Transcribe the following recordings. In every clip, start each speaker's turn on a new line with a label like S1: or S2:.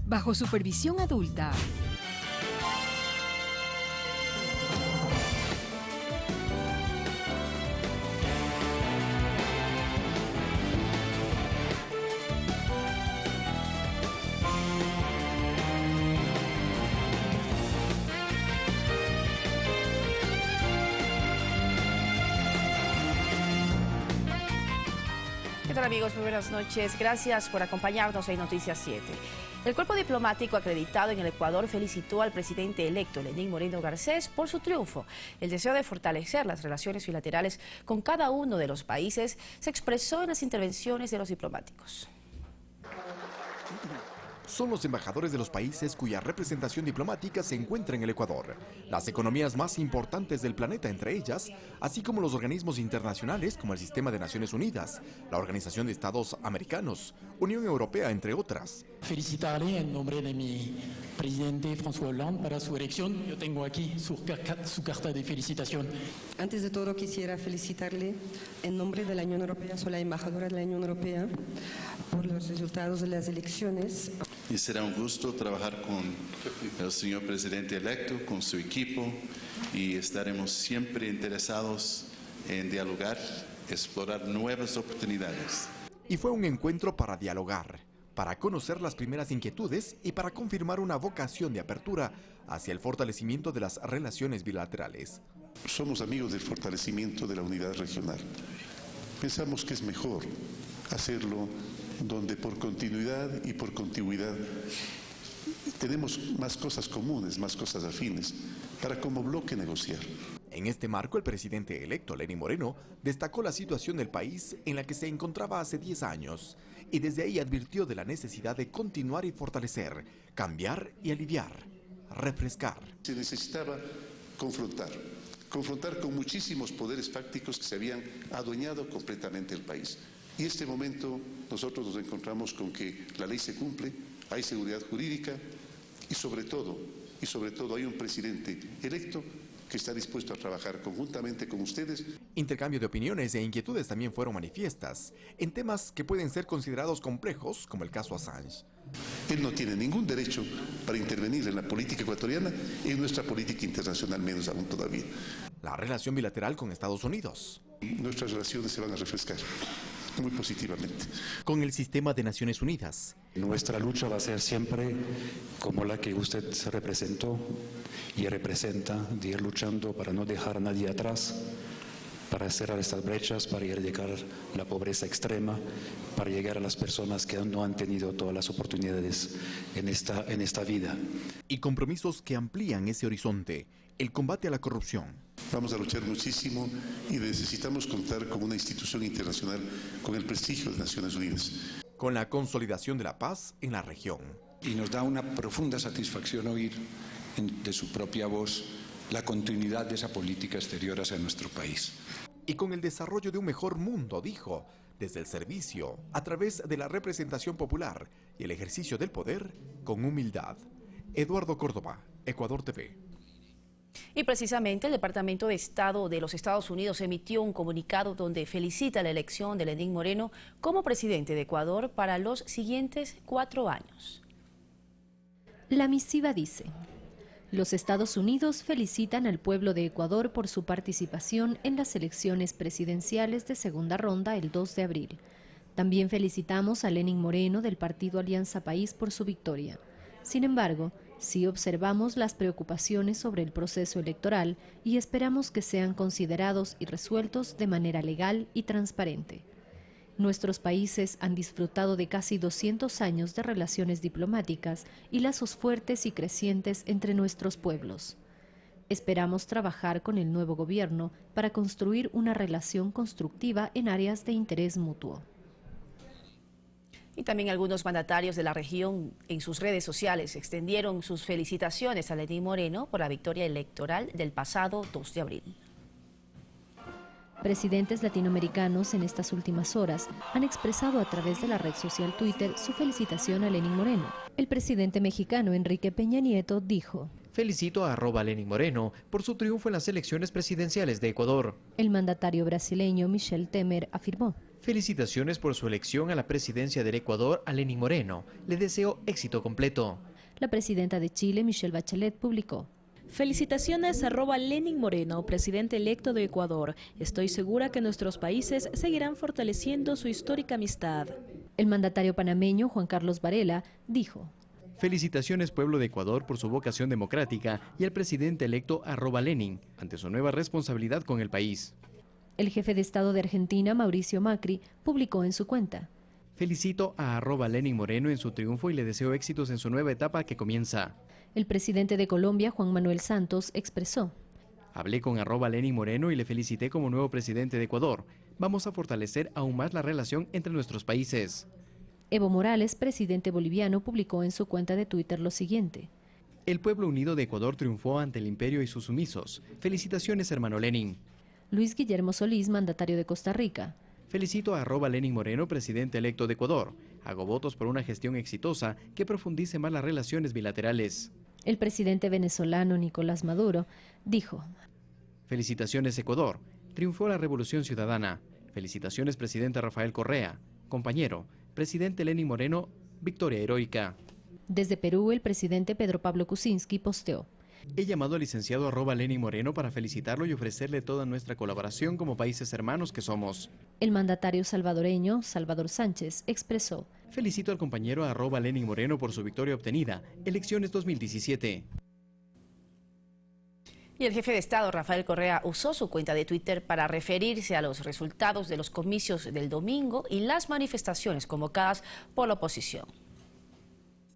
S1: bajo supervisión adulta.
S2: ¿Qué tal, amigos? Muy buenas noches. Gracias por acompañarnos en Noticias 7. El cuerpo diplomático acreditado en el Ecuador felicitó al presidente electo Lenín Moreno Garcés por su triunfo. El deseo de fortalecer las relaciones bilaterales con cada uno de los países se expresó en las intervenciones de los diplomáticos.
S3: Son los embajadores de los países cuya representación diplomática se encuentra en el Ecuador, las economías más importantes del planeta entre ellas, así como los organismos internacionales como el Sistema de Naciones Unidas, la Organización de Estados Americanos, Unión Europea, entre otras.
S4: Felicitarle en nombre de mi presidente François Hollande para su elección. Yo tengo aquí su carta de felicitación.
S5: Antes de todo quisiera felicitarle en nombre de la Unión Europea, soy la embajadora de la Unión Europea, por los resultados de las elecciones.
S6: Y será un gusto trabajar con el señor presidente electo, con su equipo, y estaremos siempre interesados en dialogar, explorar nuevas oportunidades.
S3: Y fue un encuentro para dialogar, para conocer las primeras inquietudes y para confirmar una vocación de apertura hacia el fortalecimiento de las relaciones bilaterales.
S7: Somos amigos del fortalecimiento de la unidad regional. Pensamos que es mejor hacerlo donde por continuidad y por contigüidad tenemos más cosas comunes, más cosas afines, para como bloque negociar.
S3: En este marco, el presidente electo Lenín Moreno destacó la situación del país en la que se encontraba hace 10 años y desde ahí advirtió de la necesidad de continuar y fortalecer, cambiar y aliviar, refrescar.
S7: Se necesitaba confrontar con muchísimos poderes fácticos que se habían adueñado completamente el país. Y en este momento nosotros nos encontramos con que la ley se cumple, hay seguridad jurídica y sobre todo hay un presidente electo que está dispuesto a trabajar conjuntamente con ustedes.
S3: Intercambio de opiniones e inquietudes también fueron manifiestas en temas que pueden ser considerados complejos, como el caso Assange.
S7: Él no tiene ningún derecho para intervenir en la política ecuatoriana y en nuestra política internacional menos aún todavía.
S3: La relación bilateral con Estados Unidos.
S7: Nuestras relaciones se van a refrescar muy positivamente.
S3: Con el Sistema de Naciones Unidas.
S8: Nuestra lucha va a ser siempre como la que usted se representó y representa, de ir luchando para no dejar a nadie atrás, para cerrar estas brechas, para erradicar la pobreza extrema, para llegar a las personas que no han tenido todas las oportunidades en esta vida.
S3: Y compromisos que amplían ese horizonte, el combate a la corrupción.
S7: Vamos a luchar muchísimo y necesitamos contar con una institución internacional con el prestigio de Naciones Unidas.
S3: Con la consolidación de la paz en la región.
S9: Y nos da una profunda satisfacción oír de su propia voz la continuidad de esa política exterior hacia nuestro país.
S3: Y con el desarrollo de un mejor mundo, dijo, desde el servicio, a través de la representación popular y el ejercicio del poder, con humildad. Eduardo Córdoba, Ecuador TV.
S2: Y precisamente el Departamento de Estado de los Estados Unidos emitió un comunicado donde felicita la elección de Lenín Moreno como presidente de Ecuador para los siguientes 4 años.
S10: La misiva dice: los Estados Unidos felicitan al pueblo de Ecuador por su participación en las elecciones presidenciales de segunda ronda el 2 de abril. También felicitamos a Lenín Moreno del partido Alianza País por su victoria. Sin embargo, sí observamos las preocupaciones sobre el proceso electoral y esperamos que sean considerados y resueltos de manera legal y transparente. Nuestros países han disfrutado de casi 200 años de relaciones diplomáticas y lazos fuertes y crecientes entre nuestros pueblos. Esperamos trabajar con el nuevo gobierno para construir una relación constructiva en áreas de interés mutuo.
S2: Y también algunos mandatarios de la región en sus redes sociales extendieron sus felicitaciones a Lenín Moreno por la victoria electoral del pasado 2 de abril.
S10: Presidentes latinoamericanos en estas últimas horas han expresado a través de la red social Twitter su felicitación a Lenín Moreno. El presidente mexicano Enrique Peña Nieto dijo:
S11: felicito a @Lenín Moreno por su triunfo en las elecciones presidenciales de Ecuador.
S10: El mandatario brasileño Michel Temer afirmó:
S11: Felicitaciones por su elección a la presidencia del Ecuador a Lenín Moreno. Le deseo éxito completo.
S10: La presidenta de Chile, Michelle Bachelet, publicó:
S12: Felicitaciones @Lenín Moreno, presidente electo de Ecuador. Estoy segura que nuestros países seguirán fortaleciendo su histórica amistad.
S10: El mandatario panameño, Juan Carlos Varela, dijo:
S11: Felicitaciones pueblo de Ecuador por su vocación democrática y al presidente electo @Lenín ante su nueva responsabilidad con el país.
S10: El jefe de Estado de Argentina, Mauricio Macri, publicó en su cuenta:
S11: Felicito a @Lenín Moreno en su triunfo y le deseo éxitos en su nueva etapa que comienza.
S10: El presidente de Colombia, Juan Manuel Santos, expresó:
S11: Hablé con @Lenín Moreno y le felicité como nuevo presidente de Ecuador. Vamos a fortalecer aún más la relación entre nuestros países.
S10: Evo Morales, presidente boliviano, publicó en su cuenta de Twitter lo siguiente:
S11: El pueblo unido de Ecuador triunfó ante el imperio y sus sumisos. Felicitaciones, hermano Lenín.
S10: Luis Guillermo Solís, mandatario de Costa Rica:
S11: Felicito a @Lenín Moreno, presidente electo de Ecuador. Hago votos por una gestión exitosa que profundice más las relaciones bilaterales.
S10: El presidente venezolano Nicolás Maduro dijo:
S11: Felicitaciones, Ecuador. Triunfó la Revolución Ciudadana. Felicitaciones, presidente Rafael Correa. Compañero, presidente Lenín Moreno, victoria heroica.
S10: Desde Perú, el presidente Pedro Pablo Kuczynski posteó:
S11: He llamado al licenciado @Lenín Moreno para felicitarlo y ofrecerle toda nuestra colaboración como países hermanos que somos.
S10: El mandatario salvadoreño, Salvador Sánchez, expresó:
S11: Felicito al compañero @Lenín Moreno por su victoria obtenida. Elecciones 2017.
S2: Y el jefe de Estado, Rafael Correa, usó su cuenta de Twitter para referirse a los resultados de los comicios del domingo y las manifestaciones convocadas por la oposición.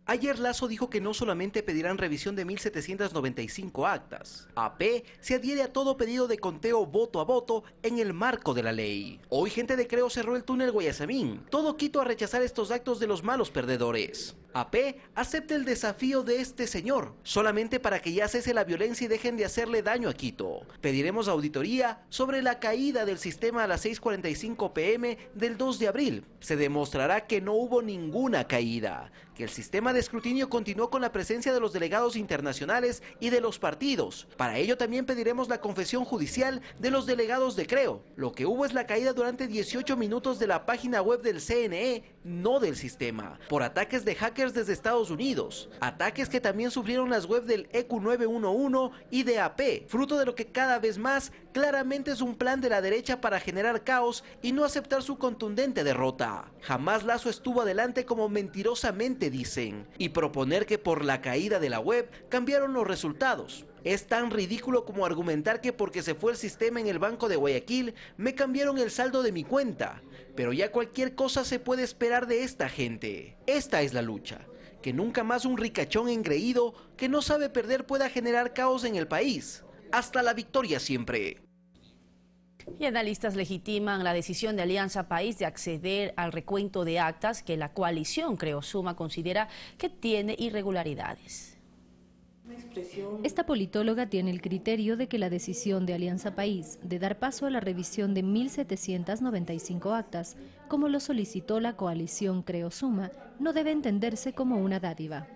S13: Ayer Lasso dijo que no solamente pedirán revisión de 1.795 actas. AP se adhiere a todo pedido de conteo voto a voto en el marco de la ley. Hoy gente de Creo cerró el túnel Guayasamín. Todo Quito a rechazar estos actos de los malos perdedores. AP acepta el desafío de este señor, solamente para que ya cese la violencia y dejen de hacerle daño a Quito. Pediremos auditoría sobre la caída del sistema a las 6:45 p.m. del 2 de abril. Se demostrará que no hubo ninguna caída, que el sistema de escrutinio continuó con la presencia de los delegados internacionales y de los partidos. Para ello también pediremos la confesión judicial de los delegados de Creo. Lo que hubo es la caída durante 18 minutos de la página web del CNE, no del sistema, por ataques de hackers desde Estados Unidos. Ataques que también sufrieron las webs del EQ911 y de AP, fruto de lo que cada vez más claramente es un plan de la derecha para generar caos y no aceptar su contundente derrota. Jamás Lasso estuvo adelante como mentirosamente dicen, y proponer que por la caída de la web cambiaron los resultados. Es tan ridículo como argumentar que porque se fue el sistema en el Banco de Guayaquil, me cambiaron el saldo de mi cuenta. Pero ya cualquier cosa se puede esperar de esta gente. Esta es la lucha. Que nunca más un ricachón engreído que no sabe perder pueda generar caos en el país. Hasta la victoria siempre.
S2: Y analistas legitiman la decisión de Alianza País de acceder al recuento de actas que la coalición Creo Suma considera que tiene irregularidades.
S10: Esta politóloga tiene el criterio de que la decisión de Alianza País de dar paso a la revisión de 1.795 actas, como lo solicitó la coalición Creo Suma, no debe entenderse como una dádiva.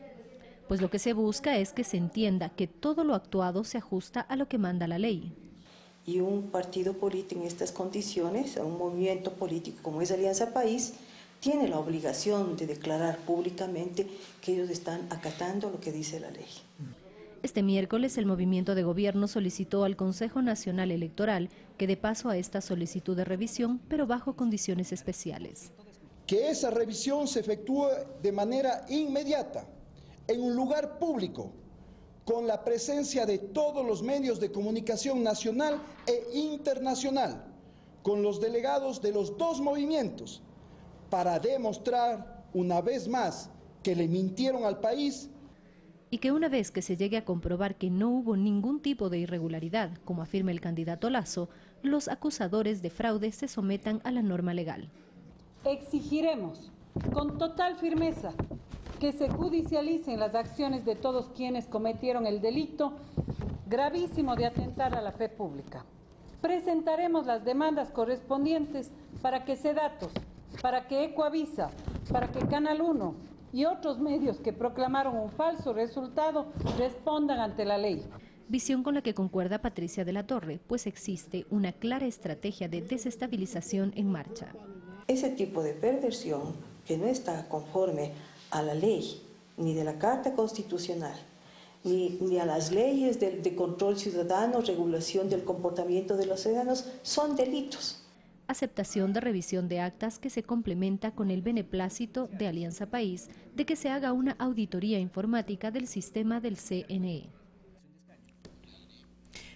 S10: Pues lo que se busca es que se entienda que todo lo actuado se ajusta a lo que manda la ley.
S14: Y un partido político en estas condiciones, un movimiento político como es Alianza País, tiene la obligación de declarar públicamente que ellos están acatando lo que dice la ley.
S10: Este miércoles el movimiento de gobierno solicitó al Consejo Nacional Electoral que dé paso a esta solicitud de revisión, pero bajo condiciones especiales.
S15: Que esa revisión se efectúe de manera inmediata, en un lugar público, con la presencia de todos los medios de comunicación nacional e internacional, con los delegados de los dos movimientos, para demostrar una vez más que le mintieron al país.
S10: Y que una vez que se llegue a comprobar que no hubo ningún tipo de irregularidad, como afirma el candidato Lasso, los acusadores de fraude se sometan a la norma legal.
S16: Exigiremos con total firmeza que se judicialicen las acciones de todos quienes cometieron el delito gravísimo de atentar a la fe pública. Presentaremos las demandas correspondientes para que Sedatos, para que Ecoavisa, para que Canal 1 y otros medios que proclamaron un falso resultado respondan ante la ley.
S10: Visión con la que concuerda Patricia de la Torre, pues existe una clara estrategia de desestabilización en marcha.
S14: ese tipo de perversión que no está conforme a la ley, ni de la Carta Constitucional, ni a las leyes de control ciudadano, regulación del comportamiento de los ciudadanos, son delitos.
S10: Aceptación de revisión de actas que se complementa con el beneplácito de Alianza País de que se haga una auditoría informática del sistema del CNE.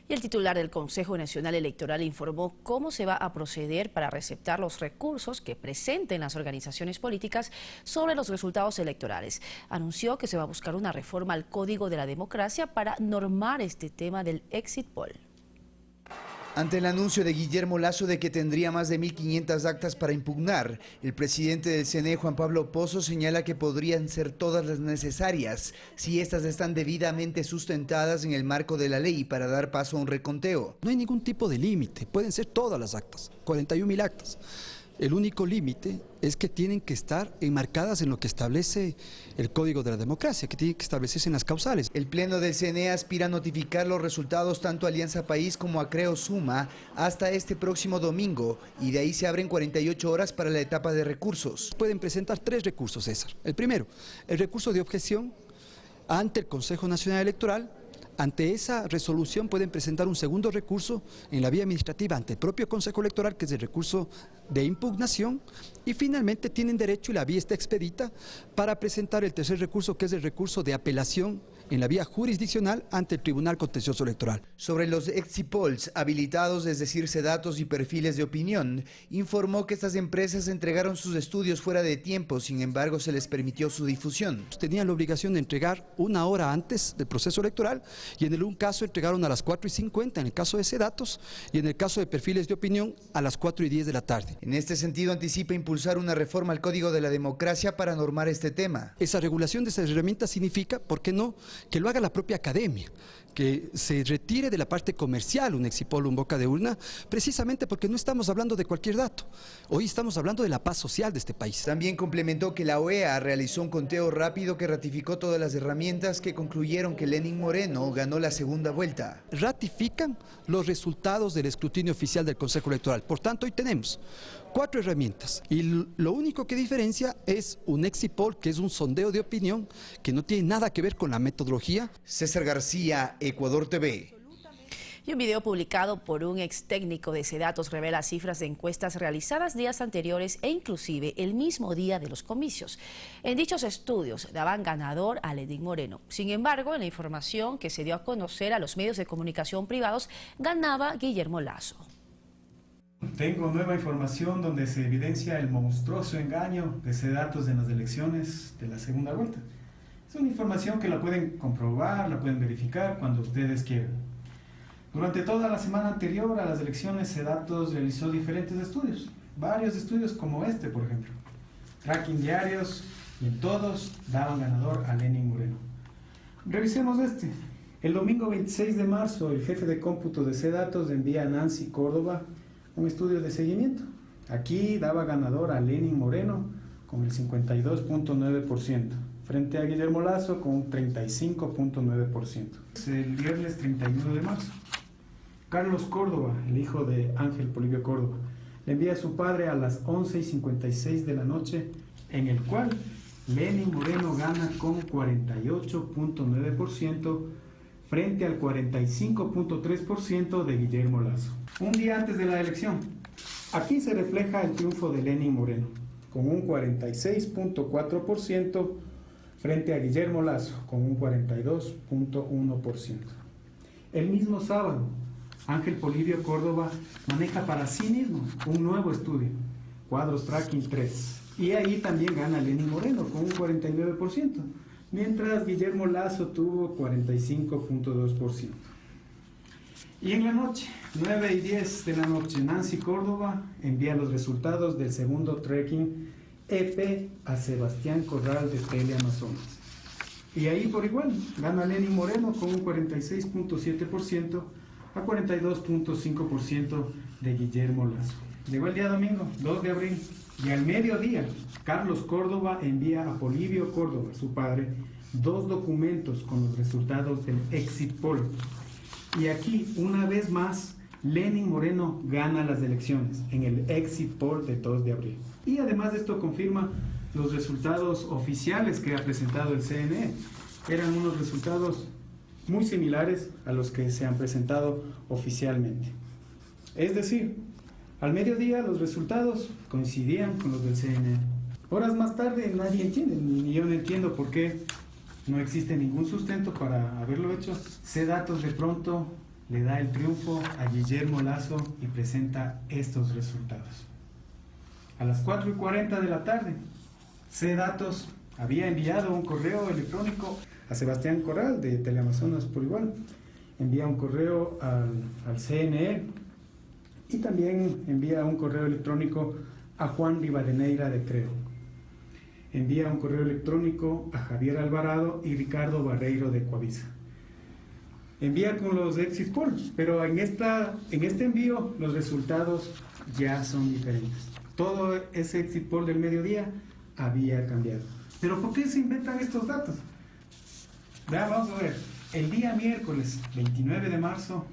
S2: Y el titular del Consejo Nacional Electoral informó cómo se va a proceder para receptar los recursos que presenten las organizaciones políticas sobre los resultados electorales. Anunció que se va a buscar una reforma al Código de la Democracia para normar este tema del exit poll.
S17: Ante el anuncio de Guillermo Lasso de que tendría más de 1.500 actas para impugnar, el presidente del CNE, Juan Pablo Pozo, señala que podrían ser todas las necesarias si estas están debidamente sustentadas en el marco de la ley para dar paso a un reconteo.
S18: No hay ningún tipo de límite, pueden ser todas las actas, 41.000 actas. El único límite es que tienen que estar enmarcadas en lo que establece el Código de la Democracia, que tiene que establecerse en las causales.
S17: El Pleno del CNE aspira a notificar los resultados tanto a Alianza País como a Creo Suma hasta este próximo domingo, y de ahí se abren 48 horas para la etapa de recursos.
S18: Pueden presentar 3 recursos, César. El primero, el recurso de objeción ante el Consejo Nacional Electoral. Ante esa resolución pueden presentar un segundo recurso en la vía administrativa ante el propio Consejo Electoral, que es el recurso de impugnación, y finalmente tienen derecho, y la vía está expedita, para presentar el tercer recurso, que es el recurso de apelación en la vía jurisdiccional ante el Tribunal Contencioso Electoral.
S17: Sobre los exit polls habilitados, es decir, datos y perfiles de opinión, informó que estas empresas entregaron sus estudios fuera de tiempo, sin embargo se les permitió su difusión.
S18: Tenían la obligación de entregar 1 hora antes del proceso electoral, y en un caso entregaron a las 4:50 en el caso de datos, y en el caso de perfiles de opinión a las 4:10 de la tarde.
S17: En este sentido anticipa impulsar una reforma al Código de la Democracia para normar este tema.
S18: Esa regulación de esas herramientas significa, ¿por qué no?, que lo haga la propia academia, que se retire de la parte comercial un exit poll, un boca de urna, precisamente porque no estamos hablando de cualquier dato. Hoy estamos hablando de la paz social de este país.
S17: También complementó que la OEA realizó un conteo rápido que ratificó todas las herramientas que concluyeron que Lenín Moreno ganó la segunda vuelta.
S18: Ratifican los resultados del escrutinio oficial del Consejo Electoral. Por tanto, hoy tenemos 4 herramientas, y lo único que diferencia es un exit poll, que es un sondeo de opinión que no tiene nada que ver con la metodología.
S17: César García, Ecuador TV.
S2: Y un video publicado por un ex técnico de Sedatos revela cifras de encuestas realizadas días anteriores e inclusive el mismo día de los comicios. En dichos estudios daban ganador a Lenín Moreno. Sin embargo, en la información que se dio a conocer a los medios de comunicación privados, ganaba Guillermo Lasso.
S19: Tengo nueva información donde se evidencia el monstruoso engaño de Sedatos en las elecciones de la segunda vuelta. Es una información que la pueden comprobar, la pueden verificar cuando ustedes quieran. Durante toda la semana anterior a las elecciones, Sedatos realizó diferentes estudios, varios estudios como este, por ejemplo. Tracking diarios, y en todos daban ganador a Lenín Moreno. Revisemos este. El domingo 26 de marzo, el jefe de cómputo de Sedatos envía a Nancy Córdoba un estudio de seguimiento. Aquí daba ganador a Lenín Moreno con el 52.9%, frente a Guillermo Lasso con un 35.9%. El viernes 31 de marzo, Carlos Córdoba, el hijo de Ángel Polibio Córdoba, le envía a su padre a las 11:56 de la noche, en el cual Lenín Moreno gana con 48.9% frente al 45.3% de Guillermo Lasso. Un día antes de la elección, aquí se refleja el triunfo de Lenín Moreno, con un 46.4% frente a Guillermo Lasso, con un 42.1%. El mismo sábado, Ángel Polibio Córdoba maneja para sí mismo un nuevo estudio, Cuadros Tracking 3, y ahí también gana Lenín Moreno con un 49%, mientras Guillermo Lasso tuvo 45.2%. Y en la noche, 9:10 de la noche, Nancy Córdoba envía los resultados del segundo tracking EP a Sebastián Corral de Teleamazonas. Y ahí por igual, gana Lenín Moreno con un 46.7% a 42.5% de Guillermo Lasso. Llegó el día domingo, 2 de abril, y al mediodía, Carlos Córdoba envía a Polibio Córdoba, su padre, 2 documentos con los resultados del exit poll. Y aquí, una vez más, Lenín Moreno gana las elecciones en el exit poll de 2 de abril. Y además esto confirma los resultados oficiales que ha presentado el CNE. Eran unos resultados muy similares a los que se han presentado oficialmente. Es decir, al mediodía los resultados coincidían con los del CNE. Horas más tarde nadie entiende, ni yo no entiendo por qué no existe ningún sustento para haberlo hecho. C-Datos de pronto le da el triunfo a Guillermo Lasso y presenta estos resultados. A las 4:40 de la tarde, C-Datos había enviado un correo electrónico a Sebastián Corral de Teleamazonas por igual. Envía un correo al CNE y también envía un correo electrónico a Juan Rivadeneira de Creo. Envía un correo electrónico a Javier Alvarado y Ricardo Barreiro de Coavisa. Envía con los exit polls, pero en este envío los resultados ya son diferentes. Todo ese exit poll del mediodía había cambiado. ¿Pero por qué se inventan estos datos? Vamos a ver. El día miércoles 29 de marzo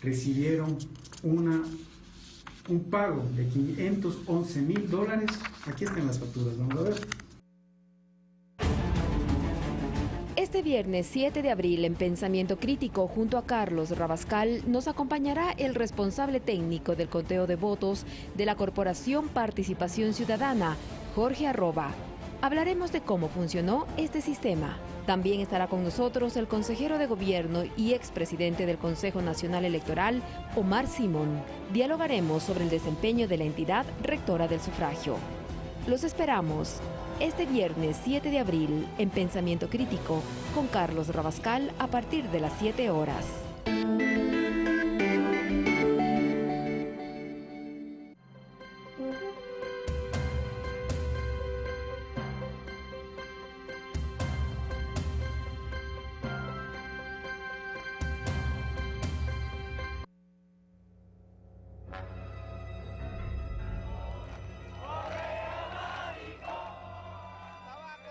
S19: recibieron un pago de $511,000. Aquí están las facturas, vamos a ver.
S10: Este viernes 7 de abril, en Pensamiento Crítico, junto a Carlos Rabascal, nos acompañará el responsable técnico del conteo de votos de la Corporación Participación Ciudadana, Jorge Arroba. Hablaremos de cómo funcionó este sistema. También estará con nosotros el consejero de gobierno y expresidente del Consejo Nacional Electoral, Omar Simón. Dialogaremos sobre el desempeño de la entidad rectora del sufragio. Los esperamos este viernes 7 de abril en Pensamiento Crítico con Carlos Rabascal a partir de las 7 horas.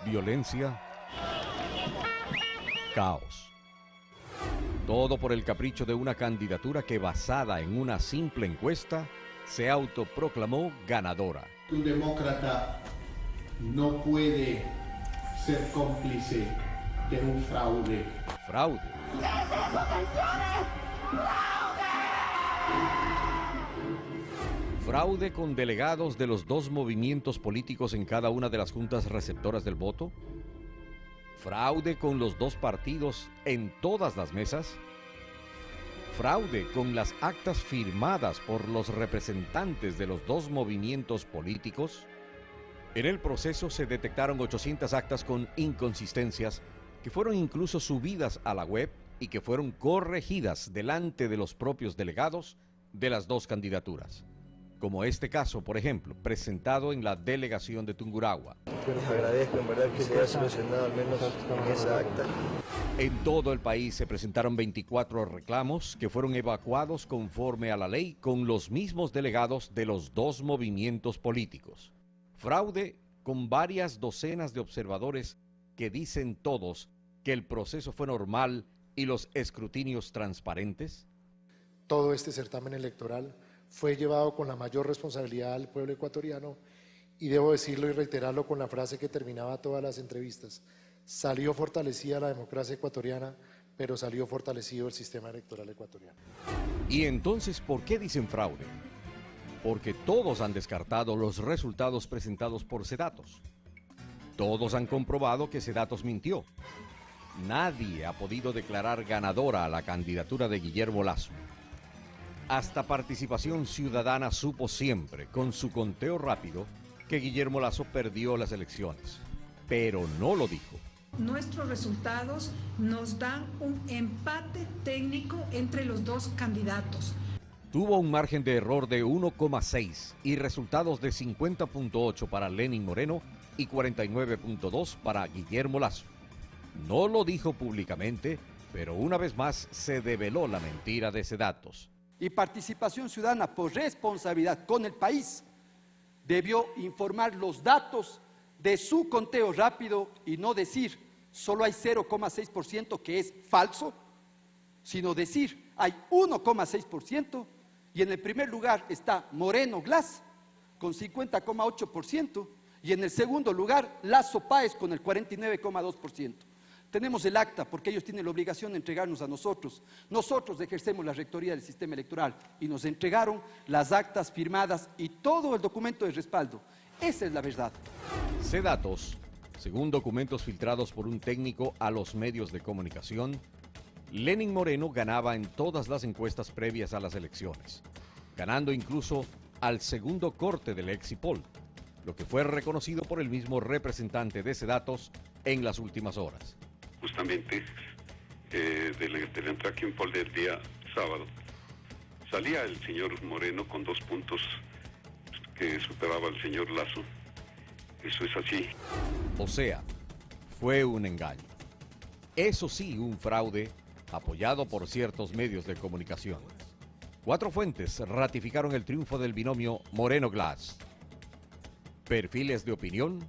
S20: Violencia, caos. Todo por el capricho de una candidatura que, basada en una simple encuesta, se autoproclamó ganadora.
S21: Un demócrata no puede ser cómplice de un fraude.
S20: Fraude. Fraude con delegados de los dos movimientos políticos en cada una de las juntas receptoras del voto. Fraude con los dos partidos en todas las mesas. Fraude con las actas firmadas por los representantes de los dos movimientos políticos. En el proceso se detectaron 800 actas con inconsistencias que fueron incluso subidas a la web y que fueron corregidas delante de los propios delegados de las dos candidaturas. Como este caso, por ejemplo, presentado en la delegación de Tungurahua.
S22: Bueno, agradezco en verdad que se haya solucionado al menos en esa acta.
S20: En todo el país se presentaron 24 reclamos que fueron evacuados conforme a la ley con los mismos delegados de los dos movimientos políticos. Fraude con varias docenas de observadores que dicen todos que el proceso fue normal y los escrutinios transparentes.
S23: Todo este certamen electoral fue llevado con la mayor responsabilidad al pueblo ecuatoriano y debo decirlo y reiterarlo con la frase que terminaba todas las entrevistas. Salió fortalecida la democracia ecuatoriana, pero salió fortalecido el sistema electoral ecuatoriano.
S20: ¿Y entonces por qué dicen fraude? Porque todos han descartado los resultados presentados por C-Datos. Todos han comprobado que C-Datos mintió. Nadie ha podido declarar ganadora a la candidatura de Guillermo Lasso. Hasta Participación Ciudadana supo siempre, con su conteo rápido, que Guillermo Lasso perdió las elecciones, pero no lo dijo.
S24: Nuestros resultados nos dan un empate técnico entre los dos candidatos.
S20: Tuvo un margen de error de 1,6 y resultados de 50,8 para Lenín Moreno y 49,2 para Guillermo Lasso. No lo dijo públicamente, pero una vez más se develó la mentira de C-Datos.
S18: Y Participación Ciudadana, por responsabilidad con el país, debió informar los datos de su conteo rápido y no decir solo hay 0,6% que es falso, sino decir hay 1,6% Y en el primer lugar está Moreno Glass con 50,8% y en el segundo lugar Lazo Páez con el 49,2%. Tenemos el acta porque ellos tienen la obligación de entregarnos a nosotros. Nosotros ejercemos la rectoría del sistema electoral y nos entregaron las actas firmadas y todo el documento de respaldo. Esa es la verdad.
S20: C-Datos, según documentos filtrados por un técnico a los medios de comunicación, Lenín Moreno ganaba en todas las encuestas previas a las elecciones, ganando incluso al segundo corte del Exit-Poll, lo que fue reconocido por el mismo representante de C-Datos en las últimas horas.
S1: Justamente del Tracking Poll del día sábado, salía el señor Moreno con 2 puntos que superaba al señor Lazo. Eso es así.
S20: O sea, fue un engaño. Eso sí, un fraude apoyado por ciertos medios de comunicación. 4 fuentes ratificaron el triunfo del binomio Moreno-Glass. Perfiles de opinión,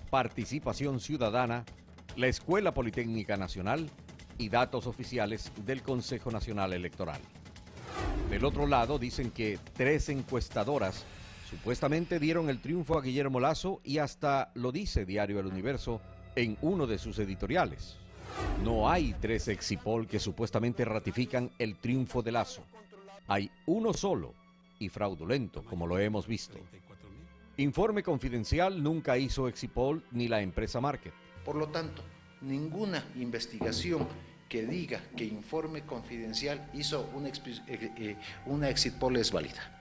S20: Participación Ciudadana, la Escuela Politécnica Nacional y datos oficiales del Consejo Nacional Electoral. Del otro lado dicen que 3 encuestadoras supuestamente dieron el triunfo a Guillermo Lasso y hasta lo dice Diario El Universo en uno de sus editoriales. No hay 3 Exit-Poll que supuestamente ratifican el triunfo de Lasso. Hay uno solo y fraudulento, como lo hemos visto. Informe Confidencial nunca hizo Exit-Poll ni la empresa Market.
S4: Por lo tanto, ninguna investigación que diga que Informe Confidencial hizo una Exit-Poll es válida.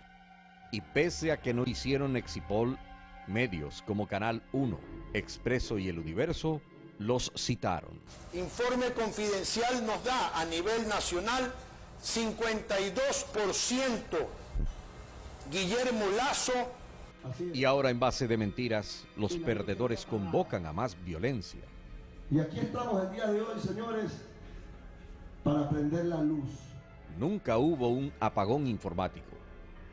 S20: Y pese a que no hicieron Exit-Poll, medios como Canal 1, Expreso y El Universo los citaron.
S5: Informe Confidencial nos da a nivel nacional 52% Guillermo Lasso.
S20: Y ahora en base de mentiras, los perdedores convocan a más violencia.
S6: Y aquí estamos el día de hoy, señores, para prender la luz.
S20: Nunca hubo un apagón informático.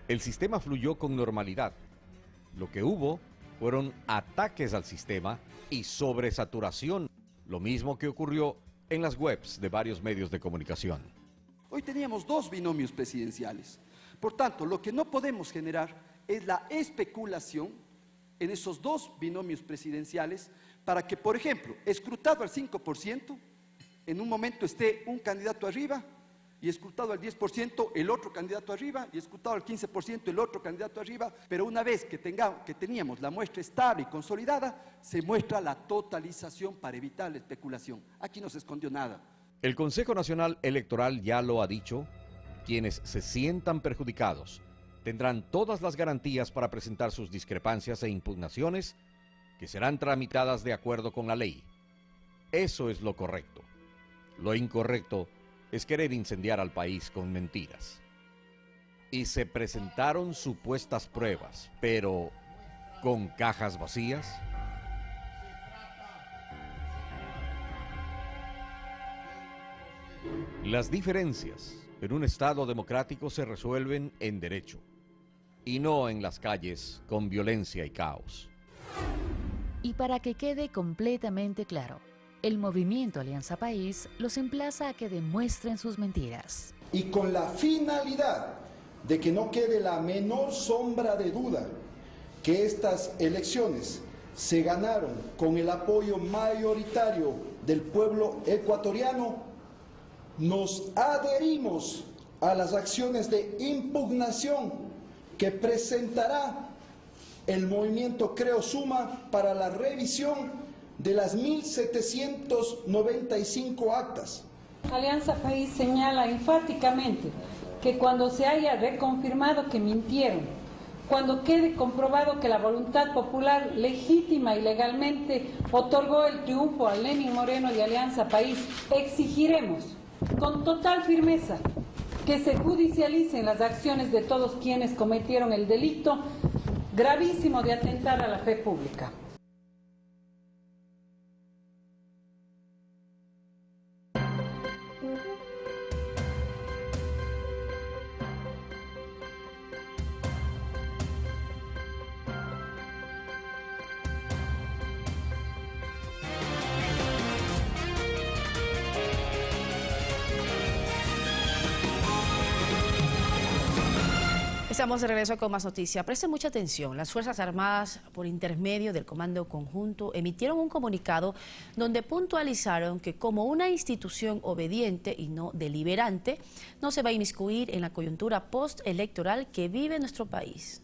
S20: El sistema fluyó con normalidad. Lo que hubo fueron ataques al sistema y sobresaturación, lo mismo que ocurrió en las webs de varios medios de comunicación.
S18: Hoy teníamos 2 binomios presidenciales. Por tanto, lo que no podemos generar es la especulación en esos 2 binomios presidenciales para que, por ejemplo, escrutado al 5%, en un momento esté un candidato arriba y escrutado al 10% el otro candidato arriba y escrutado al 15% el otro candidato arriba, pero una vez que teníamos la muestra estable y consolidada, se muestra la totalización para evitar la especulación. Aquí no se escondió nada.
S20: El Consejo Nacional Electoral ya lo ha dicho, quienes se sientan perjudicados tendrán todas las garantías para presentar sus discrepancias e impugnaciones que serán tramitadas de acuerdo con la ley. Eso es lo correcto. Lo incorrecto es querer incendiar al país con mentiras. Y se presentaron supuestas pruebas, pero ¿con cajas vacías? Las diferencias en un Estado democrático se resuelven en derecho y no en las calles con violencia y caos.
S25: Y para que quede completamente claro, el movimiento Alianza País los emplaza a que demuestren sus mentiras.
S15: Y con la finalidad de que no quede la menor sombra de duda que estas elecciones se ganaron con el apoyo mayoritario del pueblo ecuatoriano, nos adherimos a las acciones de impugnación que presentará el movimiento Creo Suma para la revisión de las 1.795 actas.
S16: Alianza País señala enfáticamente que cuando se haya reconfirmado que mintieron, cuando quede comprobado que la voluntad popular legítima y legalmente otorgó el triunfo a Lenín Moreno y Alianza País, exigiremos con total firmeza que se judicialicen las acciones de todos quienes cometieron el delito gravísimo de atentar a la fe pública.
S2: Estamos de regreso con más noticias. Presten mucha atención. Las Fuerzas Armadas, por intermedio del Comando Conjunto, emitieron un comunicado donde puntualizaron que como una institución obediente y no deliberante, no se va a inmiscuir en la coyuntura postelectoral que vive nuestro país.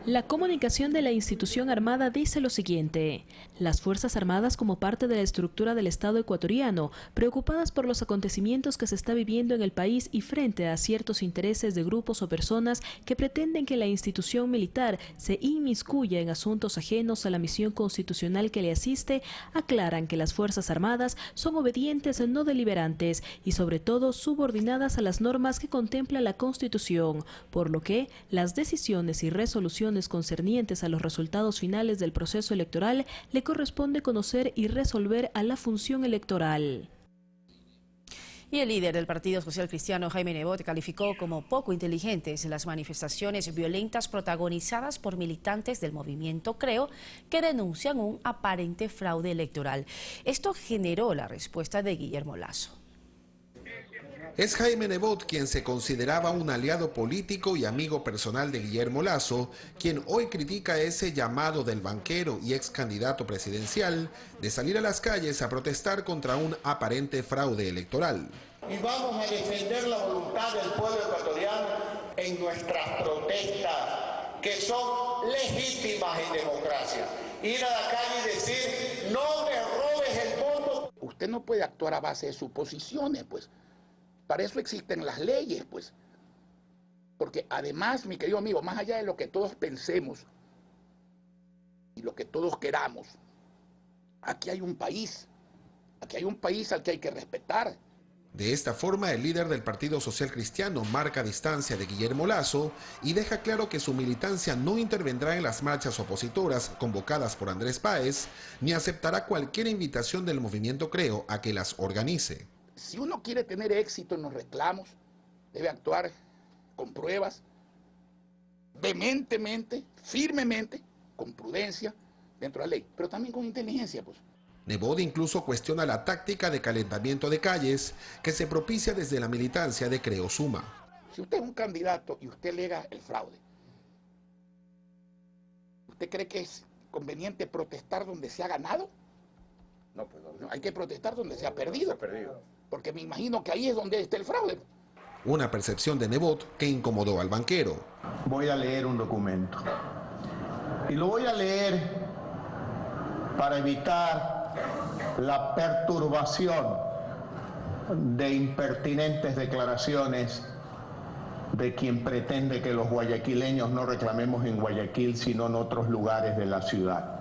S3: La comunicación de la institución armada dice lo siguiente: las Fuerzas Armadas, como parte de la estructura del Estado ecuatoriano, preocupadas por los acontecimientos que se está viviendo en el país y frente a ciertos intereses de grupos o personas que pretenden que la institución militar se inmiscuya en asuntos ajenos a la misión constitucional que le asiste, aclaran que las Fuerzas Armadas son obedientes, no deliberantes y sobre todo subordinadas a las normas que contempla la Constitución, por lo que las decisiones y resoluciones concernientes a los resultados finales del proceso electoral le corresponde conocer y resolver a la función electoral.
S2: Y el líder del Partido Social Cristiano, Jaime Nebot, calificó como poco inteligentes las manifestaciones violentas protagonizadas por militantes del movimiento Creo que denuncian un aparente fraude electoral. Esto generó la respuesta de Guillermo Lasso.
S7: Es Jaime Nebot, quien se consideraba un aliado político y amigo personal de Guillermo Lasso, quien hoy critica ese llamado del banquero y ex candidato presidencial de salir a las calles a protestar contra un aparente fraude electoral.
S5: Y vamos a defender la voluntad del pueblo ecuatoriano en nuestras protestas, que son legítimas en democracia. Ir a la calle y decir, no me robes el voto.
S8: Usted no puede actuar a base de suposiciones, pues. Para eso existen las leyes, pues. Porque además, mi querido amigo, más allá de lo que todos pensemos y lo que todos queramos, aquí hay un país al que hay que respetar.
S7: De esta forma, el líder del Partido Social Cristiano marca distancia de Guillermo Lasso y deja claro que su militancia no intervendrá en las marchas opositoras convocadas por Andrés Páez, ni aceptará cualquier invitación del movimiento Creo a que las organice.
S8: Si uno quiere tener éxito en los reclamos, debe actuar con pruebas, vehementemente, firmemente, con prudencia, dentro de la ley, pero también con inteligencia, pues.
S7: Nebot incluso cuestiona la táctica de calentamiento de calles que se propicia desde la militancia de Creo Suma.
S8: Si usted es un candidato y usted alega el fraude, ¿usted cree que es conveniente protestar donde se ha ganado? No, pues no, hay que protestar donde se ha perdido. Porque me imagino que ahí es donde está el fraude.
S7: Una percepción de Nebot que incomodó al banquero.
S21: Voy a leer un documento. Y lo voy a leer para evitar la perturbación de impertinentes declaraciones de quien pretende que los guayaquileños no reclamemos en Guayaquil, sino en otros lugares de la ciudad.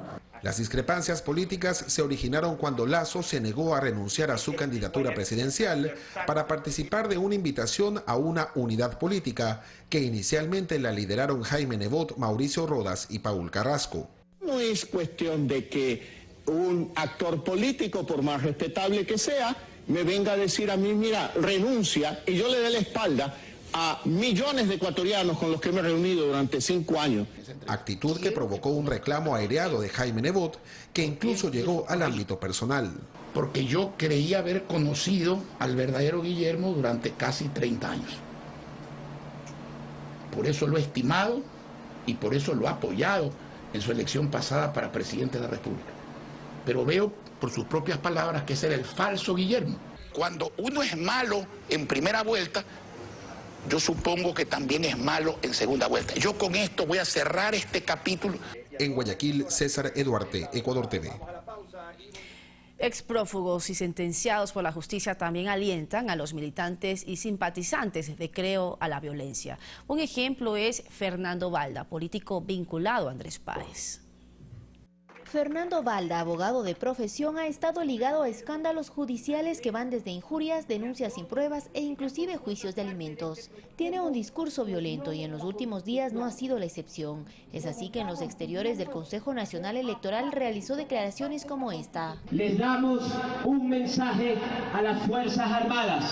S7: Las discrepancias políticas se originaron cuando Lasso se negó a renunciar a su candidatura presidencial para participar de una invitación a una unidad política que inicialmente la lideraron Jaime Nebot, Mauricio Rodas y Paul Carrasco.
S21: No es cuestión de que un actor político, por más respetable que sea, me venga a decir a mí, mira, renuncia, y yo le dé la espalda a millones de ecuatorianos con los que me he reunido durante 5 años.
S7: Actitud que provocó un reclamo aireado de Jaime Nebot, que incluso llegó al ámbito personal.
S8: Porque yo creía haber conocido al verdadero Guillermo durante casi 30 años. Por eso lo he estimado y por eso lo he apoyado en su elección pasada para presidente de la República. Pero veo, por sus propias palabras, que ese era el falso Guillermo. Cuando uno es malo en primera vuelta, yo supongo que también es malo en segunda vuelta. Yo con esto voy a cerrar este capítulo.
S7: En Guayaquil, César Eduarte, Ecuador TV.
S2: Exprófugos y sentenciados por la justicia también alientan a los militantes y simpatizantes de Creo a la violencia. Un ejemplo es Fernando Balda, político vinculado a Andrés Páez.
S9: Fernando Balda, abogado de profesión, ha estado ligado a escándalos judiciales que van desde injurias, denuncias sin pruebas e inclusive juicios de alimentos. Tiene un discurso violento y en los últimos días no ha sido la excepción. Es así que en los exteriores del Consejo Nacional Electoral realizó declaraciones como esta.
S12: Les damos un mensaje a las Fuerzas Armadas.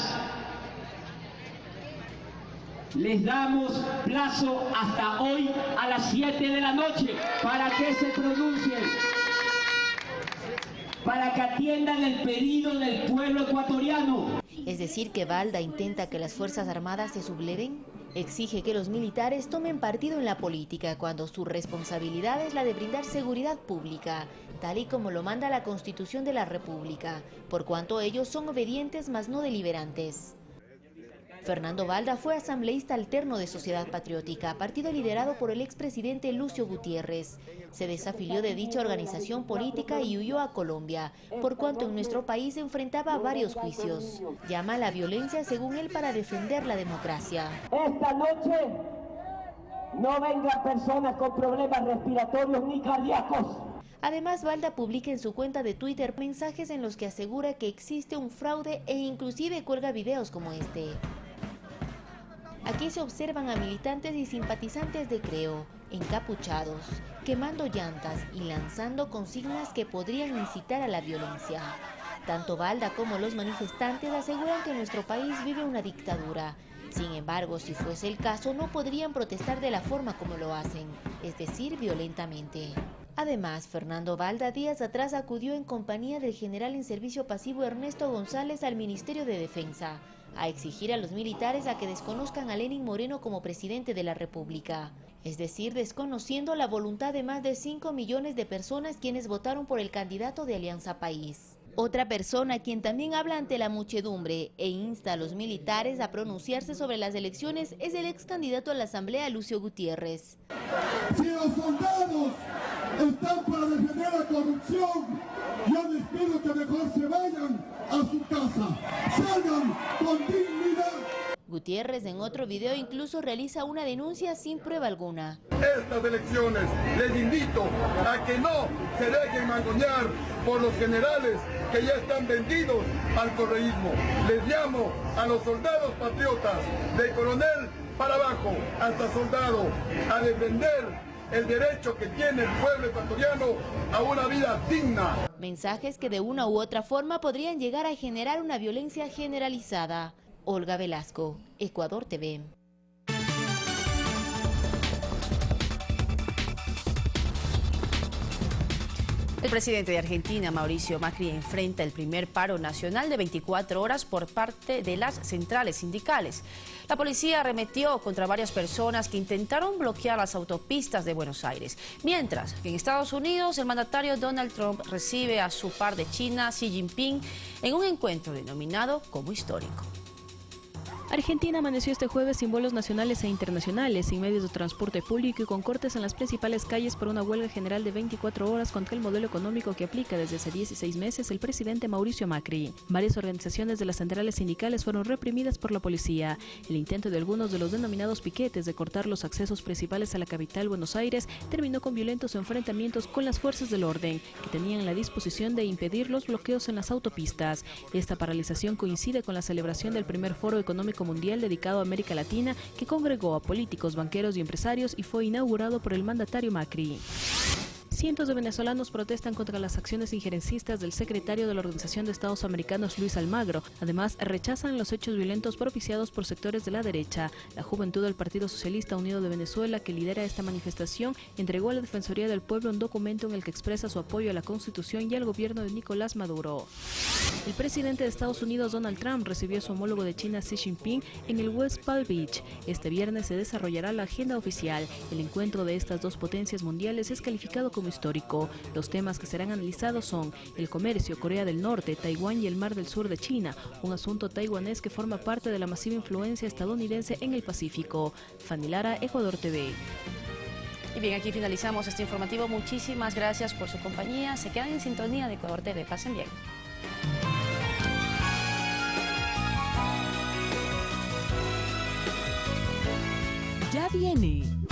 S12: Les damos plazo hasta hoy a las 7 de la noche para que se pronuncien, para que atiendan el pedido del pueblo ecuatoriano.
S9: Es decir, que Balda intenta que las Fuerzas Armadas se subleven. Exige que los militares tomen partido en la política cuando su responsabilidad es la de brindar seguridad pública, tal y como lo manda la Constitución de la República, por cuanto ellos son obedientes mas no deliberantes. Fernando Balda fue asambleísta alterno de Sociedad Patriótica, partido liderado por el expresidente Lucio Gutiérrez. Se desafilió de dicha organización política y huyó a Colombia, por cuanto en nuestro país enfrentaba varios juicios. Llama a la violencia, según él, para defender la democracia.
S12: Esta noche no vengan personas con problemas respiratorios ni cardíacos.
S9: Además, Balda publica en su cuenta de Twitter mensajes en los que asegura que existe un fraude e inclusive cuelga videos como este. Aquí se observan a militantes y simpatizantes de Creo, encapuchados, quemando llantas y lanzando consignas que podrían incitar a la violencia. Tanto Balda como los manifestantes aseguran que nuestro país vive una dictadura. Sin embargo, si fuese el caso, no podrían protestar de la forma como lo hacen, es decir, violentamente. Además, Fernando Balda días atrás acudió en compañía del general en servicio pasivo Ernesto González al Ministerio de Defensa, a exigir a los militares a que desconozcan a Lenín Moreno como presidente de la República, es decir, desconociendo la voluntad de más de 5 millones de personas quienes votaron por el candidato de Alianza País. Otra persona quien también habla ante la muchedumbre e insta a los militares a pronunciarse sobre las elecciones es el ex candidato a la Asamblea, Lucio Gutiérrez.
S6: Si los soldados están para defender la corrupción, yo les pido que mejor se vayan a su casa, salgan con dignidad.
S9: Gutiérrez en otro video incluso realiza una denuncia sin prueba alguna.
S6: Estas elecciones les invito a que no se dejen mangonear por los generales que ya están vendidos al correísmo. Les llamo a los soldados patriotas, de coronel para abajo hasta soldado, a defender el derecho que tiene el pueblo ecuatoriano a una vida digna.
S9: Mensajes que de una u otra forma podrían llegar a generar una violencia generalizada. Olga Velasco, Ecuador TV.
S2: El presidente de Argentina, Mauricio Macri, enfrenta el primer paro nacional de 24 horas por parte de las centrales sindicales. La policía arremetió contra varias personas que intentaron bloquear las autopistas de Buenos Aires. Mientras que en Estados Unidos, el mandatario Donald Trump recibe a su par de China, Xi Jinping, en un encuentro denominado como histórico.
S3: Argentina amaneció este jueves sin vuelos nacionales e internacionales, sin medios de transporte público y con cortes en las principales calles por una huelga general de 24 horas contra el modelo económico que aplica desde hace 16 meses el presidente Mauricio Macri. Varias organizaciones de las centrales sindicales fueron reprimidas por la policía. El intento de algunos de los denominados piquetes de cortar los accesos principales a la capital Buenos Aires terminó con violentos enfrentamientos con las fuerzas del orden, que tenían la disposición de impedir los bloqueos en las autopistas. Esta paralización coincide con la celebración del primer foro económico mundial dedicado a América Latina, que congregó a políticos, banqueros y empresarios y fue inaugurado por el mandatario Macri. Cientos de venezolanos protestan contra las acciones injerencistas del secretario de la Organización de Estados Americanos, Luis Almagro. Además, rechazan los hechos violentos propiciados por sectores de la derecha. La juventud del Partido Socialista Unido de Venezuela, que lidera esta manifestación, entregó a la Defensoría del Pueblo un documento en el que expresa su apoyo a la Constitución y al gobierno de Nicolás Maduro. El presidente de Estados Unidos, Donald Trump, recibió a su homólogo de China, Xi Jinping, en el West Palm Beach. Este viernes se desarrollará la agenda oficial. El encuentro de estas dos potencias mundiales es calificado como histórico. Los temas que serán analizados son el comercio, Corea del Norte, Taiwán y el Mar del Sur de China, un asunto taiwanés que forma parte de la masiva influencia estadounidense en el Pacífico. Fanny Lara, Ecuador TV.
S2: Y bien, aquí finalizamos este informativo. Muchísimas gracias por su compañía. Se quedan en sintonía de Ecuador TV. Pasen bien.
S11: Ya viene